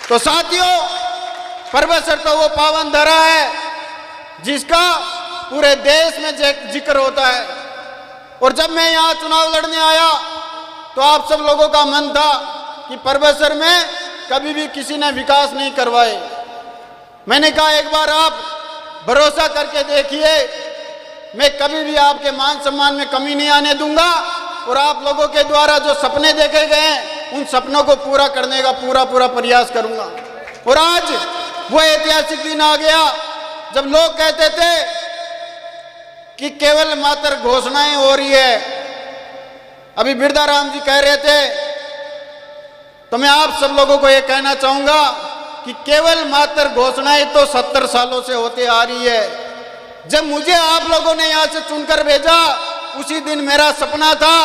तो साथियों, परबसर तो वो पावन धरा है जिसका पूरे देश में जिक्र होता है। और जब मैं यहाँ चुनाव लड़ने आया तो आप सब लोगों का मन था कि परबसर में कभी भी किसी ने विकास नहीं करवाए। मैंने कहा एक बार आप भरोसा करके देखिए, मैं कभी भी आपके मान सम्मान में कमी नहीं आने दूंगा और आप लोगों के द्वारा जो सपने देखे गए हैं उन सपनों को पूरा करने का पूरा प्रयास करूंगा। और आज वो ऐतिहासिक दिन आ गया जब लोग कहते थे कि केवल मात्र घोषणाएं हो रही है। अभी बिरदाराम जी कह रहे थे, तो मैं आप सब लोगों को यह कहना चाहूंगा कि केवल मात्र घोषणाएं तो 70 सालों से होते आ रही है। जब मुझे आप लोगों ने यहां से चुनकर भेजा, उसी दिन मेरा सपना था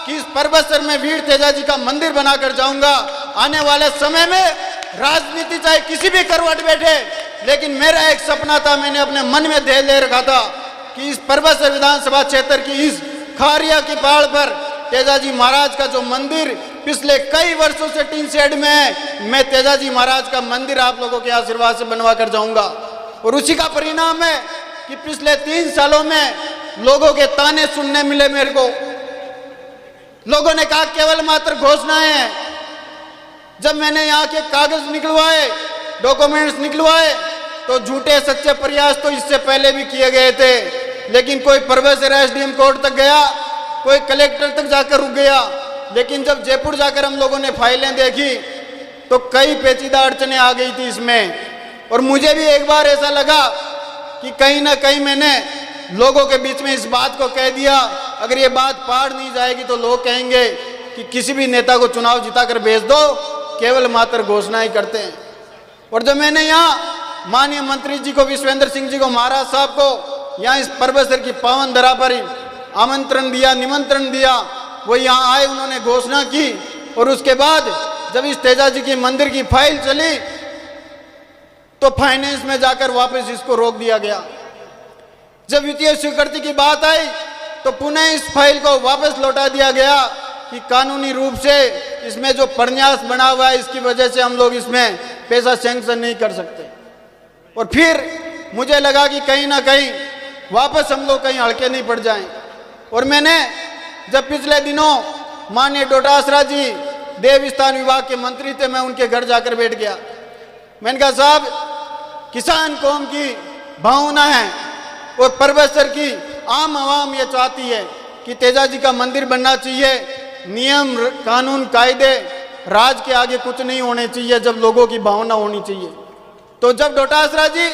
कि इस परबसर में वीर तेजा जी का मंदिर बनाकर जाऊंगा। आने वाले समय में राजनीति चाहे किसी भी करवट बैठे, लेकिन मेरा एक सपना था, मैंने अपने मन में ध्येय ले रखा था कि इस परबसर विधानसभा क्षेत्र की इस खारिया की पहाड़ पर तेजाजी महाराज का जो मंदिर पिछले कई वर्षों से टीन शेड में है, मैं तेजाजी महाराज का मंदिर आप लोगों के आशीर्वाद से बनवा कर जाऊंगा। और उसी का परिणाम है कि पिछले 3 सालों में लोगों के ताने सुनने मिले मेरे को। लोगों ने कहा केवल मात्र घोषणाएं हैं। जब मैंने यहाँ के कागज निकलवाए, डॉक्यूमेंट्स निकलवाए, तो झूठे सच्चे प्रयास तो इससे पहले भी किए गए थे, लेकिन कोई परबसर एसडीएम कोर्ट तक गया, कोई कलेक्टर तक जाकर रुक गया। लेकिन जब जयपुर जाकर हम लोगों ने फाइलें देखी तो कई पेचीदा अड़चने आ गई थी इसमें। और मुझे भी एक बार ऐसा लगा कि कहीं ना कहीं मैंने लोगों के बीच में इस बात को कह दिया, अगर ये बात पार नहीं जाएगी तो लोग कहेंगे कि किसी भी नेता को चुनाव जिताकर भेज दो, केवल मात्र घोषणा ही करते हैं। और जब मैंने यहाँ माननीय मंत्री जी को, विश्वेंद्र सिंह जी को, महाराज साहब को यहाँ इस परबसर की पावन धरा पर आमंत्रण दिया, निमंत्रण दिया, वो यहाँ आए, उन्होंने घोषणा की। और उसके बाद जब इस तेजाजी की मंदिर की फाइल चली तो फाइनेंस में जाकर वापस इसको रोक दिया गया। जब वित्तीय स्वीकृति की बात आई तो पुनः इस फाइल को वापस लौटा दिया गया कि कानूनी रूप से इसमें जो प्रन्यास बना हुआ है, इसकी वजह से हम लोग इसमें पैसा सैंक्शन नहीं कर सकते। और फिर मुझे लगा कि कहीं ना कहीं वापस हम लोग कहीं हड़के नहीं पड़ जाएं। और मैंने जब पिछले दिनों माननीय डोटासरा जी देव स्थान विभाग के मंत्री थे, मैं उनके घर जाकर बैठ गया। मैंने कहा साहब, किसान कौम की भावना है और परबसर की आम आवाम ये चाहती है कि तेजाजी का मंदिर बनना चाहिए। नियम कानून कायदे राज के आगे कुछ नहीं होने चाहिए, जब लोगों की भावना होनी चाहिए। तो जब डोटासरा जी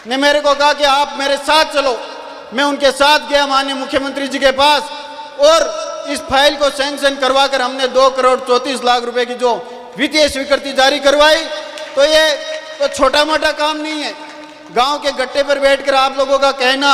ने मेरे को कहा कि आप मेरे साथ चलो, मैं उनके साथ गया माननीय मुख्यमंत्री जी के पास और इस फाइल को सैंक्शन करवाकर हमने 2 करोड़ 34 लाख रुपए की जो वित्तीय स्वीकृति जारी करवाई। तो ये तो छोटा मोटा काम नहीं है। गांव के गट्टे पर बैठकर आप लोगों का कहना